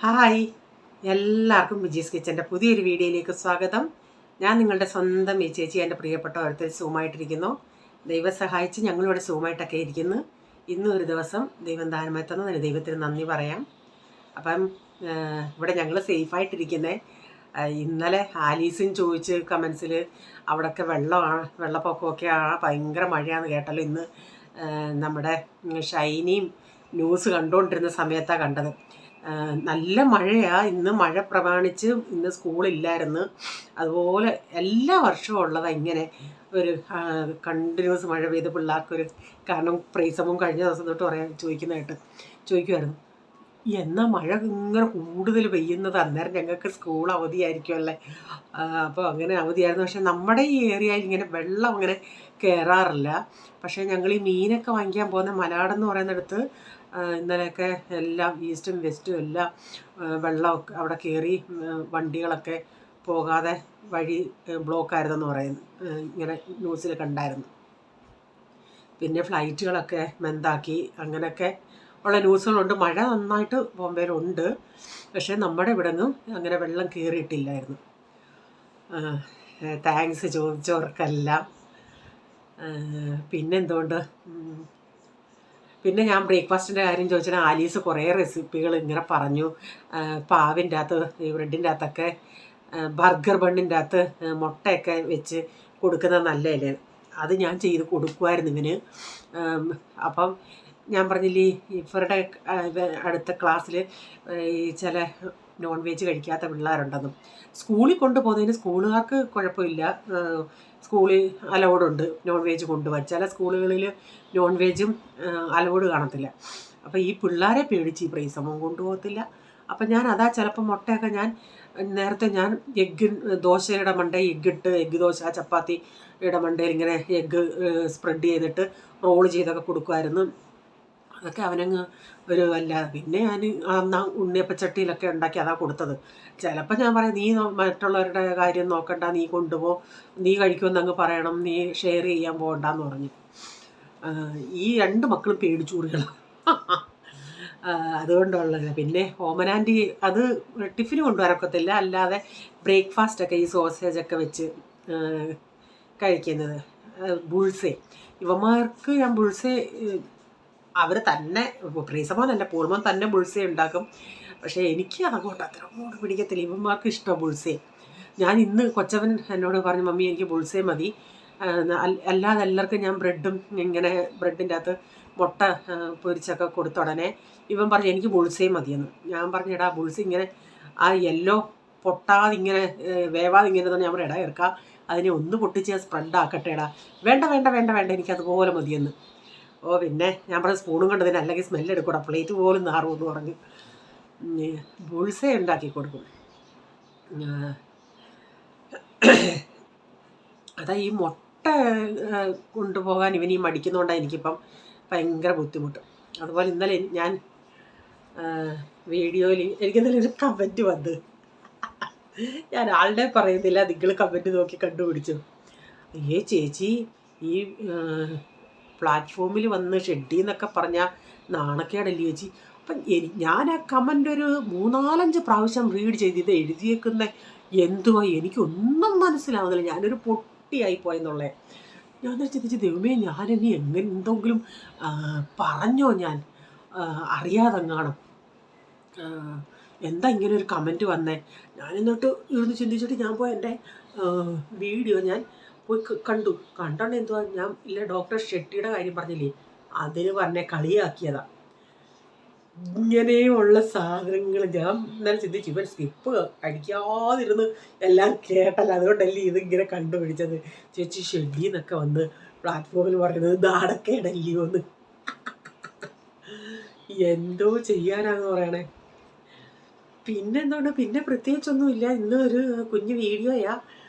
Hi, എല്ലാവർക്കും വിജീസ് കിച്ചൻ്റെ പുതിയൊരു വീഡിയോയിലേക്ക് സ്വാഗതം. ഞാൻ നിങ്ങളുടെ സ്വന്തം ചേച്ചി, എൻ്റെ പ്രിയപ്പെട്ട ഓരോരുത്തർ സൂമായിട്ടിരിക്കുന്നു. ദൈവം സഹായിച്ച് ഞങ്ങളിവിടെ സൂമായിട്ടൊക്കെ ഇരിക്കുന്നു. ഇന്നും ഒരു ദിവസം ദൈവം ദാനമായി തന്നതിന് ദൈവത്തിന് നന്ദി പറയാം. അപ്പം ഇവിടെ ഞങ്ങൾ സേഫായിട്ടിരിക്കുന്നത്. ഇന്നലെ ആലീസും ചോദിച്ച് കമൻസിൽ അവിടെയൊക്കെ വെള്ളപ്പൊക്കമൊക്കെയാണ്, ഭയങ്കര മഴയാണെന്ന് കേട്ടല്ലോ. ഇന്ന് നമ്മുടെ ഷൈനിയും ന്യൂസ് കണ്ടുകൊണ്ടിരുന്ന സമയത്താണ് കണ്ടത്. നല്ല മഴയാണ് ഇന്ന്. മഴ പ്രമാണിച്ച് ഇന്ന് സ്കൂളില്ലായിരുന്നു. അതുപോലെ എല്ലാ വർഷവും ഉള്ളതാണ് ഇങ്ങനെ ഒരു കണ്ടിന്യൂസ് മഴ പെയ്ത് പിള്ളേർക്കൊരു കാരണം പ്രൈസമും കഴിഞ്ഞ ദിവസം തൊട്ട് ചോദിക്കുമായിരുന്നു, എന്നാൽ മഴ ഇങ്ങനെ കൂടുതൽ പെയ്യുന്നത് അന്നേരം ഞങ്ങൾക്ക് സ്കൂൾ അവധിയായിരിക്കുമല്ലേ. അപ്പോൾ അങ്ങനെ അവധിയായിരുന്നു. പക്ഷേ നമ്മുടെ ഈ ഏരിയയിൽ ഇങ്ങനെ വെള്ളം അങ്ങനെ കയറാറില്ല. പക്ഷേ ഞങ്ങൾ ഈ മീനൊക്കെ വാങ്ങിക്കാൻ പോകുന്ന മലാടെന്ന് പറയുന്നിടത്ത് ഇന്നലെയൊക്കെ എല്ലാം ഈസ്റ്റും വെസ്റ്റും എല്ലാം വെള്ളമൊക്കെ അവിടെ കയറി വണ്ടികളൊക്കെ പോകാതെ വഴി ബ്ലോക്കായിരുന്നെന്ന് പറയുന്നു. ഇങ്ങനെ ന്യൂസിൽ കണ്ടായിരുന്നു. പിന്നെ ഫ്ലൈറ്റുകളൊക്കെ ബന്ധാക്കി, അങ്ങനെയൊക്കെ ഉള്ള ന്യൂസുകളുണ്ട്. മഴ നന്നായിട്ട് ബോംബെയിലുണ്ട്, പക്ഷേ നമ്മുടെ ഇവിടെങ്ങും അങ്ങനെ വെള്ളം കയറിയിട്ടില്ലായിരുന്നു. താങ്ക്സ് ചോദിച്ചവർക്കെല്ലാം. പിന്നെ ഞാൻ ബ്രേക്ക്ഫാസ്റ്റിൻ്റെ കാര്യം ചോദിച്ചാൽ ആലീസ് കുറേ റെസിപ്പികൾ ഇങ്ങനെ പറഞ്ഞു. പാവിൻ്റെ അകത്ത് ഈ ബ്രെഡിൻ്റെ അകത്തൊക്കെ ബർഗർ ബണ്ണിൻ്റെ അകത്ത് മുട്ടയൊക്കെ വെച്ച് കൊടുക്കുന്നത് നല്ലതല്ലേ, അത് ഞാൻ ചെയ്ത് കൊടുക്കുമായിരുന്നു ഇവന്. അപ്പം ഞാൻ പറഞ്ഞില്ലേ, ഇവരുടെ അടുത്ത ക്ലാസ്സിൽ ഈ ചില നോൺ വെജ് കഴിക്കാത്ത പിള്ളേരുണ്ടെന്നും. സ്കൂളിൽ കൊണ്ടുപോകുന്നതിന് സ്കൂളുകാർക്ക് കുഴപ്പമില്ല, സ്കൂളിൽ അലൗഡുണ്ട് നോൺ വെജ് കൊണ്ടുപോകാൻ. ചില സ്കൂളുകളിൽ നോൺ വെജും അലൗഡ് കാണത്തില്ല. അപ്പോൾ ഈ പിള്ളേരെ പേടിച്ച് ഈ പ്രൈസമം കൊണ്ടുപോകത്തില്ല. അപ്പം ഞാൻ അതാ ചിലപ്പോൾ മുട്ടയൊക്കെ നേരത്തെ ഞാൻ ദോശയുടെ മണ്ടയിൽ എഗ്ഗ് ദോശ, ചപ്പാത്തിയുടെ മണ്ടയിൽ ഇങ്ങനെ എഗ്ഗ് സ്പ്രെഡ് ചെയ്തിട്ട് റോൾ ചെയ്തൊക്കെ കൊടുക്കുമായിരുന്നു. അതൊക്കെ അവനങ്ങ് ഒരു വല്ലാതെ. പിന്നെ ഞാൻ ഉണ്ണിയപ്പച്ചട്ടിയിലൊക്കെ ഉണ്ടാക്കി അതാ കൊടുത്തത്. ചിലപ്പോൾ ഞാൻ പറയാം, നീ മറ്റുള്ളവരുടെ കാര്യം നോക്കണ്ട, നീ കൊണ്ടുപോ, നീ കഴിക്കുമെന്ന് അങ്ങ് പറയണം, നീ ഷെയർ ചെയ്യാൻ പോകണ്ടെന്ന് പറഞ്ഞു. ഈ രണ്ട് മക്കളും പേടിച്ചൂറികളാണ്. അതുകൊണ്ടുള്ളത്. പിന്നെ ഓമനാൻറ്റി അത് ടിഫിന് കൊണ്ടുവരക്കത്തില്ല, അല്ലാതെ ബ്രേക്ക്ഫാസ്റ്റൊക്കെ ഈ സോസേജൊക്കെ വെച്ച് കഴിക്കുന്നത്. ബുൾസേ ഇവന്മാർക്ക് ഞാൻ ബുൾസേ അവർ തന്നെ, പ്രീസമോനല്ല പൂർമ്മൻ തന്നെ ബുൾസേ ഉണ്ടാക്കും. പക്ഷേ എനിക്ക് അങ്ങോട്ട് അത്രയോട് പിടിക്കത്തില്ല. ഇവന്മാർക്ക് ഇഷ്ടം ബുൾസേ. ഞാൻ ഇന്ന് കൊച്ചവൻ എന്നോട് പറഞ്ഞു, മമ്മി എനിക്ക് ബുൾസേ മതി, അല്ലാതെ എല്ലാവർക്കും ഞാൻ ഇങ്ങനെ ബ്രെഡിൻ്റെ അകത്ത് മുട്ട പൊരിച്ചൊക്കെ കൊടുത്ത ഉടനെ ഇവൻ പറഞ്ഞു എനിക്ക് ബുൾസേ മതിയെന്ന്. ഞാൻ പറഞ്ഞു, എടാ ബുൾസേ ഇങ്ങനെ ആ യെല്ലോ പൊട്ടാതിങ്ങനെ വേവാതിങ്ങനെ തന്നെ ഞാൻ പറഞ്ഞു, എടാ ഇറക്കാം, അതിനെ ഒന്ന് പൊട്ടിച്ച് സ്പ്രെഡ് ആക്കട്ടെ എടാ. വേണ്ട വേണ്ട വേണ്ട വേണ്ട എനിക്കതുപോലെ മതിയെന്ന്. പിന്നെ ഞാൻ പറഞ്ഞ സ്പൂണും കണ്ടതിന് അല്ലെങ്കിൽ സ്മെല്ലെടുക്കൂടാ, പ്ലേറ്റ് പോലും നാറുമെന്ന് പറഞ്ഞ് ബുൾസേ ഉണ്ടാക്കി കൊടുക്കും. അതാ ഈ മുട്ട കൊണ്ടുപോകാൻ ഇവനീ മടിക്കുന്നതുകൊണ്ടാണ് എനിക്കിപ്പം ഭയങ്കര ബുദ്ധിമുട്ട്. അതുപോലെ ഇന്നലെ ഞാൻ വീഡിയോയിൽ എനിക്കിന്നലെ ഒരു കമൻറ്റ് വന്ന്, ഞാൻ ആളുടെ പറയുന്നില്ല, നിങ്ങൾ കമൻറ്റ് നോക്കി കണ്ടുപിടിച്ചു. ചേച്ചി ഈ പ്ലാറ്റ്ഫോമിൽ വന്ന് ഷെഡി എന്നൊക്കെ പറഞ്ഞാൽ നാണക്കേടല്ലേ ചേച്ചി. അപ്പം ഞാൻ ആ കമൻ്റ് ഒരു 3-4 പ്രാവശ്യം റീഡ് ചെയ്ത് ഇത് എഴുതിയേക്കുന്ന എന്തുവാ എനിക്കൊന്നും മനസ്സിലാവുന്നില്ല. ഞാനൊരു പൊട്ടിയായിപ്പോയെന്നുള്ളേ. ഞാൻ ചിന്തിച്ച്, ദൈവമേ ഞാനിനി എന്തെങ്കിലും പറഞ്ഞോ, ഞാൻ അറിയാതെങ്ങാണം എന്താ ഇങ്ങനെ ഒരു കമൻറ്റ് വന്നേ. ഞാൻ എന്നിട്ട് ഇരുന്ന് ചിന്തിച്ചിട്ട് ഞാൻ പോയി എൻ്റെ വീഡിയോ ഞാൻ പോയി കണ്ടോണ്ട് എന്തുവാ, ഞാൻ ഇല്ല ഡോക്ടർ ഷെട്ടിയുടെ കാര്യം പറഞ്ഞില്ലേ, അതിന് പറഞ്ഞ കളിയാക്കിയതാ. ഇങ്ങനെയുള്ള സാധനങ്ങൾ ഞാൻ ഇന്നലെ ചിന്തിച്ചു, ഇവൻ സ്കിപ്പ് അടിക്കാതിരുന്ന് എല്ലാം കേട്ടല്ല, അതുകൊണ്ടല്ലേ ഇതിങ്ങനെ കണ്ടുപിടിച്ചത്. ചേച്ചി ഷെഡി എന്നൊക്കെ വന്ന് പ്ലാറ്റ്ഫോമിൽ പറയുന്നത് നാടക്കേടല്ലയോ എന്ന്. എന്തോ ചെയ്യാനാന്ന് പറയണേ. പിന്നെ പ്രത്യേകിച്ചൊന്നുമില്ല. ഇന്ന് ഒരു കുഞ്ഞു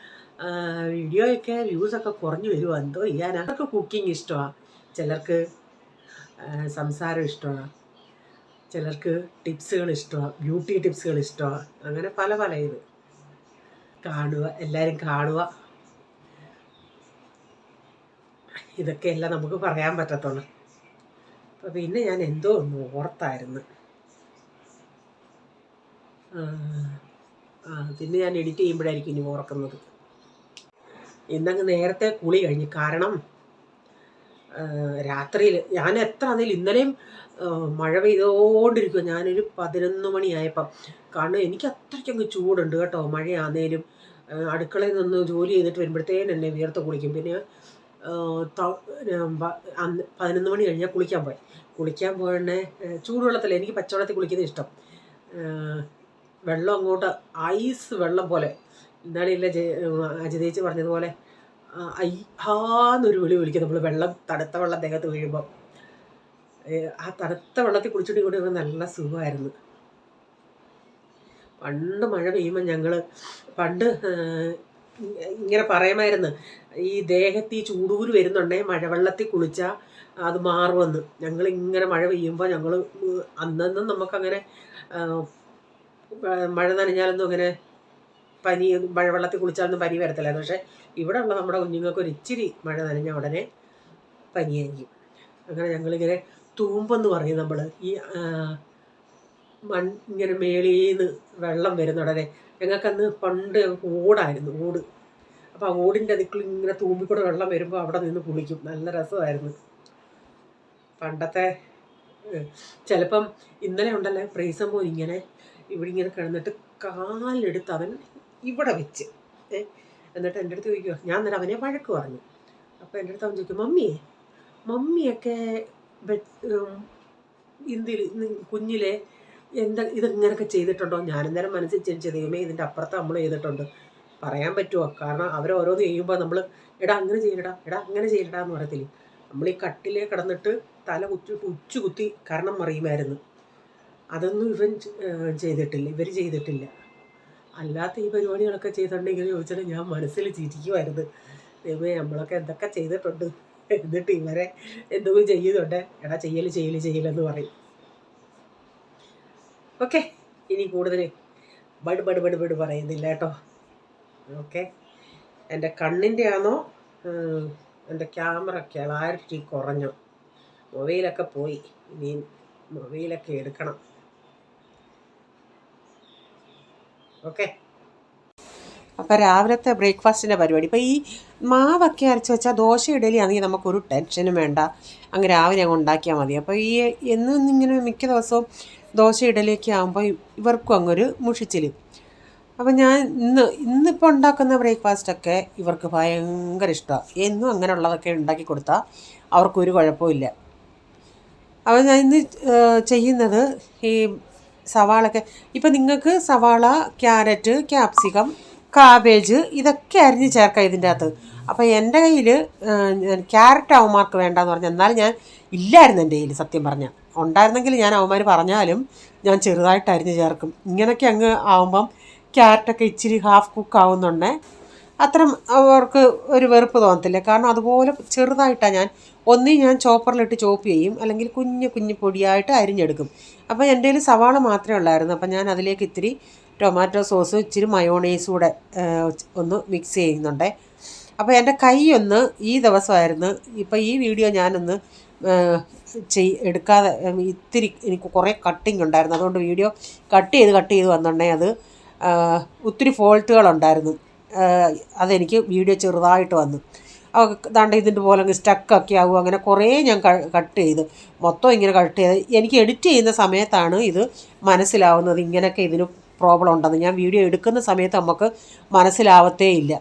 വീഡിയോയൊക്കെ വ്യൂസൊക്കെ കുറഞ്ഞു വരുമോ എന്തോ ചെയ്യാനാ. ചിലർക്ക് കുക്കിംഗ് ഇഷ്ടമാണ്, ചിലർക്ക് സംസാരം ഇഷ്ടമാണ്, ചിലർക്ക് ടിപ്സുകൾ ഇഷ്ടമാണ്, ബ്യൂട്ടി ടിപ്സുകൾ ഇഷ്ടമാണ്. അങ്ങനെ പല ഇത് കാണുക, എല്ലാവരും കാണുക. ഇതൊക്കെയല്ല നമുക്ക് പറയാൻ പറ്റത്തുള്ളൂ. അപ്പോൾ പിന്നെ ഞാൻ എന്തോ ഒന്ന് ഓർത്തായിരുന്നു. പിന്നെ ഞാൻ എഡിറ്റ് ചെയ്യുമ്പോഴായിരിക്കും ഇനി ഓർക്കുന്നത്. ഇന്നങ്ങ് നേരത്തെ കുളി കഴിഞ്ഞു. കാരണം രാത്രിയിൽ ഞാൻ എത്ര ആണെങ്കിലും ഇന്നലെയും മഴ പെയ്തുകൊണ്ടിരിക്കുക. ഞാനൊരു 11 മണിയായപ്പം, കാരണം എനിക്ക് അത്രയ്ക്കങ്ങ് ചൂടുണ്ട് കേട്ടോ. മഴയാന്നേലും അടുക്കളയിൽ നിന്ന് ജോലി ചെയ്തിട്ട് വരുമ്പോഴത്തേനും എന്നെ വിയർത്ത് കുളിക്കും. പിന്നെ 11 മണി കഴിഞ്ഞാൽ കുളിക്കാൻ പോയണേ ചൂടുവെള്ളത്തില്ല, എനിക്ക് പച്ചവെള്ളത്തിൽ കുളിക്കുന്നത് ഇഷ്ടം. വെള്ളം അങ്ങോട്ട് ഐസ് വെള്ളം പോലെ. ഇന്നാളില്ല അജിതേച്ചി പറഞ്ഞതുപോലെ ഹാന്നൊരു വിളിക്കും നമ്മൾ തണുത്ത വെള്ളം ദേഹത്ത് വീഴുമ്പോൾ. ആ തണുത്ത വെള്ളത്തിൽ കുളിച്ചിട്ട് കൂടി നല്ല സുഖമായിരുന്നു. പണ്ട് മഴ പെയ്യുമ്പോൾ ഞങ്ങൾ ഇങ്ങനെ പറയുമായിരുന്നു, ഈ ദേഹത്ത് ഈ ചൂടൂര് വരുന്നുണ്ടെങ്കിൽ മഴവെള്ളത്തിൽ കുളിച്ചാൽ അത് മാറുമെന്ന്. ഞങ്ങളിങ്ങനെ മഴ പെയ്യുമ്പോൾ അന്നൊന്നും നമുക്കങ്ങനെ മഴ നനഞ്ഞാലൊന്നും അങ്ങനെ മഴവെള്ളത്തിൽ കുളിച്ചാലൊന്നും പനി വരത്തില്ലായിരുന്നു. പക്ഷേ ഇവിടെ ഉള്ള നമ്മുടെ കുഞ്ഞുങ്ങൾക്ക് ഒരു ഇച്ചിരി മഴ നനഞ്ഞ ഉടനെ പനിയായിരിക്കും. അങ്ങനെ ഞങ്ങളിങ്ങനെ തൂമ്പെന്ന് പറയും നമ്മൾ, ഈ ഇങ്ങനെ മേളീന്ന് വെള്ളം വരുന്ന ഉടനെ. ഞങ്ങൾക്കന്ന് പണ്ട് ഓടായിരുന്നു, ഓട്. അപ്പോൾ ആ ഓടിൻ്റെ അതിൽ ഇങ്ങനെ തൂമ്പിക്കൂടെ വെള്ളം വരുമ്പോൾ അവിടെ നിന്ന് കുളിക്കും. നല്ല രസമായിരുന്നു പണ്ടത്തെ. ചിലപ്പം ഇന്നലെ ഉണ്ടല്ലേ ഫ്രീസം പോയി ഇവിടെ ഇങ്ങനെ കിടന്നിട്ട് കാലെടുത്ത് അവൻ ഇവിടെ വെച്ച് എന്നിട്ട് എൻ്റെ അടുത്ത് ചോദിക്കുമോ, ഞാൻ നേരം അവനെ വഴക്ക് പറഞ്ഞു. അപ്പോൾ എൻ്റെ അടുത്ത് അവൻ ചോദിക്കും, മമ്മിയൊക്കെ കുഞ്ഞിലെ ഇതെങ്ങനെയൊക്കെ ചെയ്തിട്ടുണ്ടോ? ഞാനെന്നേരം മനസ്സിൽ ചിന്തിച്ച ദൈവമേ, ഇതിൻ്റെ അപ്പുറത്ത് നമ്മൾ ചെയ്തിട്ടുണ്ട്. പറയാൻ പറ്റുമോ? കാരണം അവരോരോന്ന് ചെയ്യുമ്പോൾ നമ്മൾ എടാ അങ്ങനെ ചെയ്യലടാ എന്ന് പറയത്തില്ലേ. നമ്മൾ ഈ കട്ടിലേ കിടന്നിട്ട് തല ഉച്ചു കുത്തി കാരണം മറിയുമായിരുന്നു. അതൊന്നും ഇവർ ചെയ്തിട്ടില്ല. അല്ലാത്ത ഈ പരിപാടികളൊക്കെ ചെയ്തിട്ടുണ്ടെങ്കിൽ ചോദിച്ചാൽ ഞാൻ മനസ്സിൽ ചിരിക്കുമായിരുന്നു. ദൈവമേ, നമ്മളൊക്കെ എന്തൊക്കെ ചെയ്തിട്ടുണ്ട്. എന്നിട്ട് ഇവരെ എന്തെങ്കിലും ചെയ്യുന്നുണ്ട്, എടാ ചെയ്യലെന്ന് പറയും. ഓക്കെ, ഇനി കൂടുതൽ ബഡ് പറയുന്നില്ല കേട്ടോ. ഓക്കെ, എൻ്റെ കണ്ണിൻ്റെ ആണോ എൻ്റെ ക്യാമറ ക്ലാരിറ്റി കുറഞ്ഞു, മൊബൈലൊക്കെ പോയി. ഇനി മൊബൈലൊക്കെ എടുക്കണം. ഓക്കെ, അപ്പോൾ രാവിലത്തെ ബ്രേക്ക്ഫാസ്റ്റിൻ്റെ പരിപാടി. ഇപ്പോൾ ഈ മാവൊക്കെ അരച്ച് വെച്ചാൽ ദോശ ഇഡലി ആണെങ്കിൽ നമുക്കൊരു ടെൻഷനും വേണ്ട, അങ്ങ് രാവിലെ അങ്ങ് ഉണ്ടാക്കിയാൽ മതി. അപ്പോൾ ഈ എന്നും ഇങ്ങനെ മിക്ക ദിവസവും ദോശ ഇഡലിയൊക്കെ ആകുമ്പോൾ ഇവർക്കും അങ്ങൊരു മുഷിച്ചിൽ. അപ്പോൾ ഞാൻ ഇന്നിപ്പോൾ ഉണ്ടാക്കുന്ന ബ്രേക്ക്ഫാസ്റ്റൊക്കെ ഇവർക്ക് ഭയങ്കര ഇഷ്ടമാണ്. എന്നും അങ്ങനെയുള്ളതൊക്കെ ഉണ്ടാക്കി കൊടുത്താൽ അവർക്കൊരു കുഴപ്പമില്ല. അപ്പോൾ ഞാൻ ഇന്ന് ചെയ്യുന്നത് ഈ സവാളൊക്കെ, ഇപ്പം നിങ്ങൾക്ക് സവാള, ക്യാരറ്റ്, ക്യാപ്സിക്കം, കാബേജ് ഇതൊക്കെ അരിഞ്ഞ് ചേർക്കാം ഇതിൻ്റെ അകത്ത്. അപ്പോൾ എൻ്റെ കയ്യിൽ ക്യാരറ്റ് അവന്മാർക്ക് വേണ്ടെന്ന് പറഞ്ഞാൽ, എന്നാലും ഞാൻ ഇല്ലായിരുന്നു എൻ്റെ കയ്യിൽ. സത്യം പറഞ്ഞാൽ ഉണ്ടായിരുന്നെങ്കിൽ ഞാൻ അവന്മാർ പറഞ്ഞാലും ഞാൻ ചെറുതായിട്ട് അരിഞ്ഞ് ചേർക്കും. ഇങ്ങനെയൊക്കെ അങ്ങ് ആവുമ്പം ക്യാരറ്റൊക്കെ ഇച്ചിരി ഹാഫ് കുക്ക് ആവുന്നുണ്ടേ അത്രയും അവർക്ക് ഒരു വെറുപ്പ് തോന്നത്തില്ല. കാരണം അതുപോലെ ചെറുതായിട്ടാണ് ഞാൻ ചോപ്പറിലിട്ട് ചോപ്പ് ചെയ്യും, അല്ലെങ്കിൽ കുഞ്ഞു പൊടിയായിട്ട് അരിഞ്ഞെടുക്കും. അപ്പോൾ എൻ്റെ കയ്യിൽ സവാള മാത്രമേ ഉള്ളായിരുന്നു. അപ്പം ഞാൻ അതിലേക്ക് ഇത്തിരി ടൊമാറ്റോ സോസ്, ഇച്ചിരി മയോണൈസ് കൂടെ ഒന്ന് മിക്സ് ചെയ്യുന്നുണ്ടേ. അപ്പോൾ എൻ്റെ കൈ ഒന്ന് ഈ ദിവസമായിരുന്നു. ഇപ്പോൾ ഈ വീഡിയോ ഞാനൊന്ന് എടുക്കാതെ ഇത്തിരി എനിക്ക് കുറേ കട്ടിങ് ഉണ്ടായിരുന്നു. അതുകൊണ്ട് വീഡിയോ കട്ട് ചെയ്ത് വന്നിട്ടുണ്ടെങ്കിൽ അത് ഒത്തിരി ഫോൾട്ടുകളുണ്ടായിരുന്നു. അതെനിക്ക് വീഡിയോ ചെറുതായിട്ട് വന്നു. ദാണ്ട് ഇതിൻ്റെ പോലെ അങ്ങ് സ്റ്റക്കൊക്കെ ആവും. അങ്ങനെ കുറേ ഞാൻ കട്ട് ചെയ്ത് മൊത്തം ഇങ്ങനെ കട്ട് ചെയ്ത് എനിക്ക് എഡിറ്റ് ചെയ്യുന്ന സമയത്താണ് ഇത് മനസ്സിലാവുന്നത് ഇങ്ങനെയൊക്കെ ഇതിന് പ്രോബ്ലം ഉണ്ടെന്ന്. ഞാൻ വീഡിയോ എടുക്കുന്ന സമയത്ത് നമുക്ക് മനസ്സിലാവത്തേ ഇല്ല.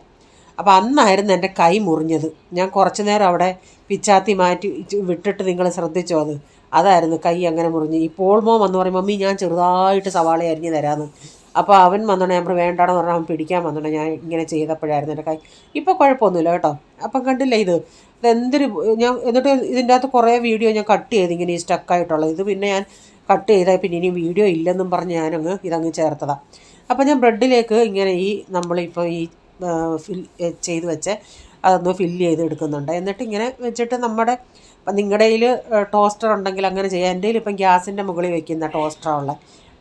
അപ്പോൾ അന്നായിരുന്നു എൻ്റെ കൈ മുറിഞ്ഞത്. ഞാൻ കുറച്ച് നേരം അവിടെ പിച്ചാത്തി മാറ്റി വിട്ടിട്ട് നിങ്ങൾ ശ്രദ്ധിച്ചോ? അതായിരുന്നു കൈ അങ്ങനെ മുറിഞ്ഞ്. ഈ പോൾമോ വന്ന് പറയും, മമ്മി ഞാൻ ചെറുതായിട്ട് സവാള അരിഞ്ഞ് തരാമെന്ന്. അപ്പോൾ അവൻ വന്നോണേ നമ്മൾ വേണ്ടാണെന്ന് പറഞ്ഞാൽ അവൻ പിടിക്കാൻ വന്നോണേ ഞാൻ ഇങ്ങനെ ചെയ്തപ്പോഴായിരുന്നു എൻ്റെ കൈ. ഇപ്പോൾ കുഴപ്പമൊന്നുമില്ല കേട്ടോ. അപ്പം കണ്ടില്ല ഇതെന്തൊരു ഞാൻ എന്നിട്ട് ഇതിൻ്റെ അകത്ത് കുറേ വീഡിയോ ഞാൻ കട്ട് ചെയ്ത് ഇങ്ങനെ ഈ സ്റ്റക്കായിട്ടുള്ളത്. ഇത് പിന്നെ ഞാൻ കട്ട് ചെയ്താൽ പിന്നെ ഇനി വീഡിയോ ഇല്ലെന്നും പറഞ്ഞ് ഇതങ്ങ് ചേർത്തതാണ്. അപ്പോൾ ഞാൻ ബ്രെഡിലേക്ക് ഇങ്ങനെ നമ്മളിപ്പോൾ ചെയ്ത് വെച്ച് അതൊന്ന് ഫില്ല് ചെയ്ത് എടുക്കുന്നുണ്ട്. എന്നിട്ട് ഇങ്ങനെ വെച്ചിട്ട് നിങ്ങളുടെ കയ്യിൽ ടോസ്റ്റർ ഉണ്ടെങ്കിൽ അങ്ങനെ ചെയ്യാം. എൻ്റെ കയ്യിൽ ഇപ്പം ഗ്യാസിൻ്റെ മുകളിൽ വെക്കുന്ന ടോസ്റ്ററുള്ള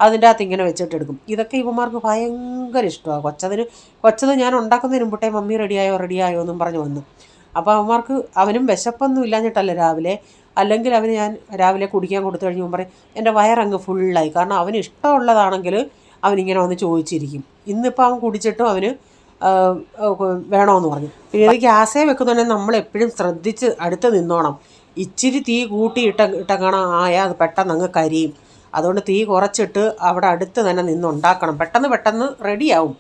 അതിൻ്റെ അകത്ത് ഇങ്ങനെ വെച്ചിട്ടെടുക്കും. ഇതൊക്കെ ഇവന്മാർക്ക് ഭയങ്കര ഇഷ്ടമാണ്. കൊച്ചത് ഞാൻ ഉണ്ടാക്കുന്നതിന് മുമ്പേ മമ്മി റെഡിയായോ എന്നും പറഞ്ഞു വന്നു. അപ്പോൾ അവനും വിശപ്പൊന്നും ഇല്ലാഞ്ഞിട്ടല്ല രാവിലെ, അല്ലെങ്കിൽ അവന് ഞാൻ രാവിലെ കുടിക്കാൻ കൊടുത്തു കഴിഞ്ഞ് പറയും എൻ്റെ വയറങ്ങ് ഫുള്ളായി. കാരണം അവന് ഇഷ്ടമുള്ളതാണെങ്കിൽ അവനിങ്ങനെ വന്ന് ചോദിച്ചിരിക്കും. ഇന്നിപ്പോൾ അവൻ കുടിച്ചിട്ടും അവന് വേണമെന്ന് പറഞ്ഞു. പിന്നെ ഇത് ഗ്യാസേ വെക്കുന്നുണ്ടെങ്കിൽ നമ്മളെപ്പോഴും ശ്രദ്ധിച്ച് അടുത്ത് നിന്നോണം. ഇച്ചിരി തീ ഇട്ടങ്ങാണം ആയാൽ അത് പെട്ടെന്ന് അങ്ങ് കരിയും. അതുകൊണ്ട് തീ കുറച്ചിട്ട് അവിടെ അടുത്ത് തന്നെ നിന്നുണ്ടാക്കണം. പെട്ടെന്ന് റെഡിയാവും.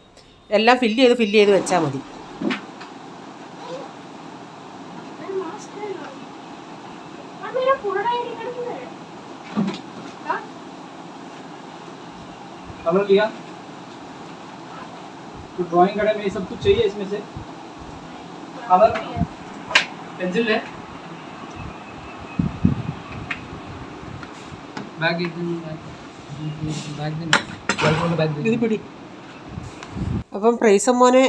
എല്ലാം ഫില്ല് ചെയ്ത് വെച്ചാൽ മതി. कलर लिया तो ड्राइंग करने में सब कुछ चाहिए इसमें से कलर पेंसिल है बैग ഇത് പിടി. അപ്പം പ്രൈസമ്മോനെ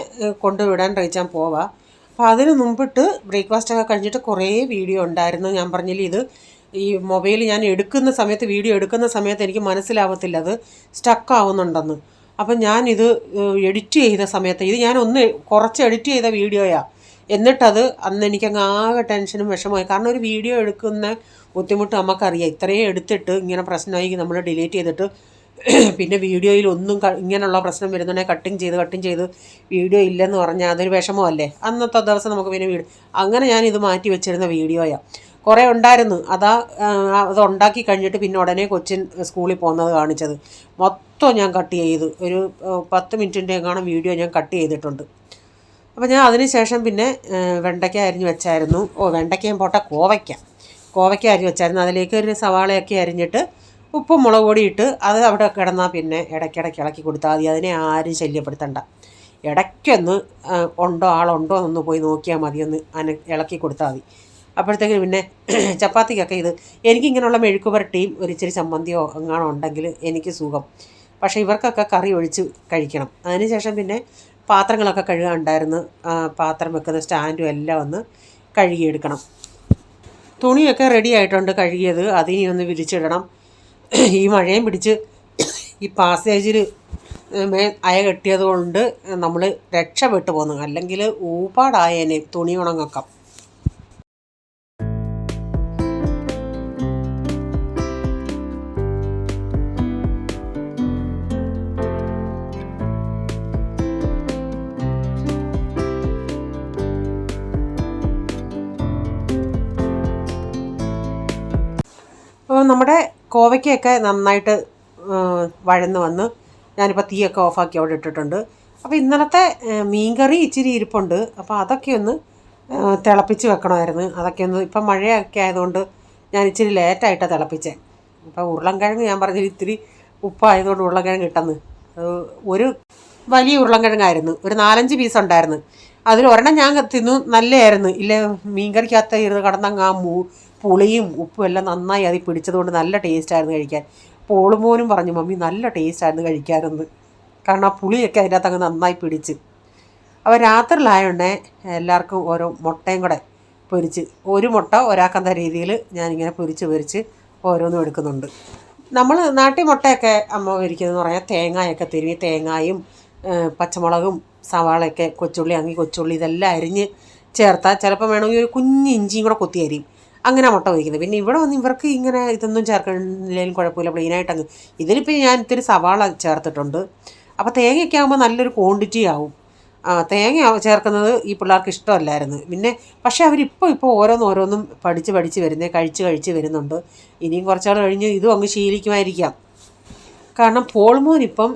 കൊണ്ടുവിടാൻ റീച്ചാൻ പോവാം. അപ്പോൾ അതിന് മുമ്പിട്ട് ബ്രേക്ക്ഫാസ്റ്റൊക്കെ കഴിഞ്ഞിട്ട് കുറേ വീഡിയോ ഉണ്ടായിരുന്നു. ഞാൻ പറഞ്ഞില്ല, ഇത് ഈ മൊബൈൽ ഞാൻ വീഡിയോ എടുക്കുന്ന സമയത്ത് എനിക്ക് മനസ്സിലാവത്തില്ല അത് സ്റ്റക്കാവുന്നുണ്ടെന്ന്. അപ്പം ഞാനിത് എഡിറ്റ് ചെയ്ത സമയത്ത് ഞാൻ കുറച്ച് എഡിറ്റ് ചെയ്ത വീഡിയോയാണ്. എന്നിട്ടത് അന്ന് എനിക്കങ്ങ് ആകെ ടെൻഷനും വിഷമമായി. കാരണം ഒരു വീഡിയോ എടുക്കുന്ന ബുദ്ധിമുട്ട് നമുക്കറിയാം. ഇത്രയും എടുത്തിട്ട് ഇങ്ങനെ പ്രശ്നമായി നമ്മൾ ഡിലീറ്റ് ചെയ്തിട്ട് പിന്നെ വീഡിയോയിൽ ഒന്നും ഇങ്ങനെയുള്ള പ്രശ്നം വരുന്നുണ്ടെങ്കിൽ കട്ടിങ് ചെയ്ത് വീഡിയോ ഇല്ലെന്ന് പറഞ്ഞാൽ അതൊരു വിഷമമല്ലേ. അന്നത്തെ ദിവസം നമുക്ക് പിന്നെ അങ്ങനെ ഞാനിത് മാറ്റി വെച്ചിരുന്ന വീഡിയോയാണ്. കുറേ ഉണ്ടായിരുന്നു. അത് ഉണ്ടാക്കി കഴിഞ്ഞിട്ട് പിന്നെ ഉടനെ കൊച്ചിൻ സ്കൂളിൽ പോകുന്നത് കാണിച്ചത് മൊത്തം ഞാൻ കട്ട് ചെയ്ത് ഒരു 10 മിനിറ്റിൻ്റെ എങ്ങാനും വീഡിയോ ഞാൻ കട്ട് ചെയ്തിട്ടുണ്ട്. അപ്പോൾ ഞാൻ അതിന് ശേഷം പിന്നെ വെണ്ടയ്ക്ക അരിഞ്ഞ് വെച്ചായിരുന്നു. വെണ്ടയ്ക്കയും പോട്ടെ, കോവയ്ക്ക അരിഞ്ഞ് വെച്ചായിരുന്നു. അതിലേക്ക് ഒരു സവാളയൊക്കെ അരിഞ്ഞിട്ട് ഉപ്പും മുളക് പൊടി ഇട്ട് അത് അവിടെ കിടന്നാൽ പിന്നെ ഇടയ്ക്കിടയ്ക്ക് ഇളക്കി കൊടുത്താൽ മതി. അതിനെ ആരും ശല്യപ്പെടുത്തണ്ട. ഇടയ്ക്കൊന്ന് ആളുണ്ടോ എന്നൊന്ന് പോയി നോക്കിയാൽ മതി, ഒന്ന് ഇളക്കി കൊടുത്താൽ മതി. അപ്പോഴത്തേക്ക് പിന്നെ ചപ്പാത്തിക്കൊക്കെ എനിക്കിങ്ങനെയുള്ള മെഴുക്ക് പുരട്ടിയും ഒരു ഇച്ചിരി ചമ്മന്തിയോ എങ്ങാണോ ഉണ്ടെങ്കിൽ എനിക്ക് സുഖം. പക്ഷേ ഇവർക്കൊക്കെ കറി ഒഴിച്ച് കഴിക്കണം. അതിനുശേഷം പിന്നെ പാത്രങ്ങളൊക്കെ കഴുകാനുണ്ടായിരുന്നു. പാത്രം വെക്കുന്ന സ്റ്റാൻഡും എല്ലാം ഒന്ന് കഴുകിയെടുക്കണം. തുണിയൊക്കെ റെഡി ആയിട്ടുണ്ട് കഴുകിയത്. അതിനി ഒന്ന് വിരിച്ചിടണം. ഈ മഴയും പിടിച്ച് ഈ പാസേജിൽ അയ കെട്ടിയത് കൊണ്ട് നമ്മൾ രക്ഷപ്പെട്ടു പോന്നു. അല്ലെങ്കിൽ ഊപ്പാടായേനെ തുണി ഉണങ്ങക്കം. അപ്പോൾ നമ്മുടെ കോവയ്ക്കൊക്കെ നന്നായിട്ട് വഴന്ന് വന്ന് ഞാനിപ്പോൾ തീയൊക്കെ ഓഫാക്കി അവിടെ ഇട്ടിട്ടുണ്ട്. അപ്പോൾ ഇന്നലത്തെ മീൻകറി ഇച്ചിരി ഇരിപ്പുണ്ട്. അപ്പോൾ അതൊക്കെ ഒന്ന് തിളപ്പിച്ച് വെക്കണമായിരുന്നു. അതൊക്കെ ഒന്ന് ഇപ്പം മഴയൊക്കെ ആയതുകൊണ്ട് ഞാൻ ഇച്ചിരി ലേറ്റായിട്ടാണ് തിളപ്പിച്ചത്. അപ്പോൾ ഉരുളൻകിഴങ്ങ് ഞാൻ പറഞ്ഞത് ഇത്തിരി ഉപ്പായതുകൊണ്ട് ഉരുളൻകിഴങ്ങ് കിട്ടുന്നു. ഒരു വലിയ ഉരുളൻകിഴങ്ങായിരുന്നു. ഒരു 4-5 പീസ് ഉണ്ടായിരുന്നു. അതിൽ ഒരെണ്ണം ഞാൻ തിന്നു, നല്ലതായിരുന്നു. ഇല്ല, മീൻകറിക്കകത്ത് ഇരുന്ന് കിടന്നങ്ങ് പുളിയും ഉപ്പും എല്ലാം നന്നായി അതിൽ പിടിച്ചതുകൊണ്ട് നല്ല ടേസ്റ്റായിരുന്നു കഴിക്കാൻ. പോളുമോനും പറഞ്ഞു, മമ്മി നല്ല ടേസ്റ്റായിരുന്നു കഴിക്കാനെന്ന്. കാരണം ആ പുളിയൊക്കെ അതിൻ്റെ അകത്ത് അങ്ങ് നന്നായി പിടിച്ച്. അപ്പോൾ രാത്രിയിലായോണ്ടേ എല്ലാവർക്കും ഓരോ മുട്ടയും കൂടെ പൊരിച്ച്, ഒരു മുട്ട ഒരാൾക്കെന്ന രീതിയിൽ ഞാനിങ്ങനെ പൊരിച്ച് ഓരോന്നും എടുക്കുന്നുണ്ട്. നമ്മൾ നാട്ടിൽ മുട്ടയൊക്കെ അമ്മ പൊരിക്കുന്നതെന്ന് പറഞ്ഞാൽ തേങ്ങയൊക്കെ തിരുമ്മി തേങ്ങയും പച്ചമുളകും സവാളയൊക്കെ കൊച്ചുള്ളി ഇതെല്ലാം അരിഞ്ഞ് ചേർത്താൽ ചിലപ്പോൾ വേണമെങ്കിൽ ഒരു കുഞ്ഞ് ഇഞ്ചിയും കൂടെ കൊത്തി അരിയും. അങ്ങനെ മുട്ട പൊരിക്കുന്നത്. പിന്നെ ഇവിടെ വന്ന് ഇവർക്ക് ഇങ്ങനെ ഇതൊന്നും ചേർക്കണില്ലെങ്കിലും കുഴപ്പമില്ല, പ്ലെയിനായിട്ടങ്ങ്. ഇതിലിപ്പോൾ ഞാൻ ഇത്തിരി സവാള ചേർത്തിട്ടുണ്ട്. അപ്പോൾ തേങ്ങയൊക്കെ ആകുമ്പോൾ നല്ലൊരു ക്വാണ്ടിറ്റി ആവും. തേങ്ങ ചേർക്കുന്നത് ഈ പിള്ളേർക്ക് ഇഷ്ടമല്ലായിരുന്നു. പക്ഷേ അവരിപ്പോൾ ഓരോന്നും പഠിച്ച് വരുന്നേ, കഴിച്ച് വരുന്നുണ്ട്. ഇനിയും കുറച്ചാൾ കഴിഞ്ഞ് ഇതും അങ്ങ് ശീലിക്കുമായിരിക്കാം. കാരണം പോൾമോനിപ്പം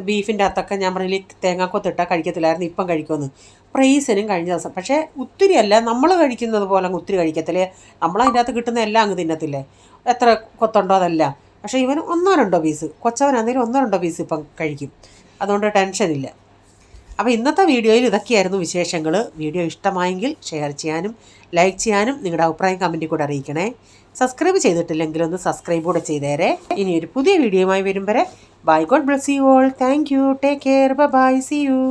ബീഫിൻ്റെ അകത്തൊക്കെ ഞാൻ പറഞ്ഞില്ലേ തേങ്ങാക്കൊത്തിട്ടാൽ കഴിക്കത്തില്ലായിരുന്നു, ഇപ്പം കഴിക്കുമെന്ന്. പ്രൈസിനും കഴിഞ്ഞ ദിവസം. പക്ഷേ ഒത്തിരി അല്ല, നമ്മൾ കഴിക്കുന്നത് പോലെ അങ്ങ് ഒത്തിരി കഴിക്കത്തില്ലേ. നമ്മളതിൻ്റെ അകത്ത് കിട്ടുന്ന എല്ലാം അങ്ങ് തിന്നത്തില്ലേ, എത്ര കൊത്തുണ്ടോ അതല്ല. പക്ഷേ ഇവന് 1-2 പീസ്, കൊച്ചവനാണെങ്കിലും 1-2 പീസ് ഇപ്പം കഴിക്കും. അതുകൊണ്ട് ടെൻഷനില്ല. അപ്പോൾ ഇന്നത്തെ വീഡിയോയിൽ ഇതൊക്കെയായിരുന്നു വിശേഷങ്ങൾ. വീഡിയോ ഇഷ്ടമായെങ്കിൽ ഷെയർ ചെയ്യാനും ലൈക്ക് ചെയ്യാനും നിങ്ങളുടെ അഭിപ്രായം കമൻറ്റിൽ കൂടെ അറിയിക്കണേ. സബ്സ്ക്രൈബ് ചെയ്തിട്ടില്ലെങ്കിൽ ഒന്ന് സബ്സ്ക്രൈബ് കൂടെ ചെയ്തേരെ. ഇനി ഒരു പുതിയ വീഡിയോയുമായി വരും വരെ bye, God bless you all. Thank you, take care, bye, see U.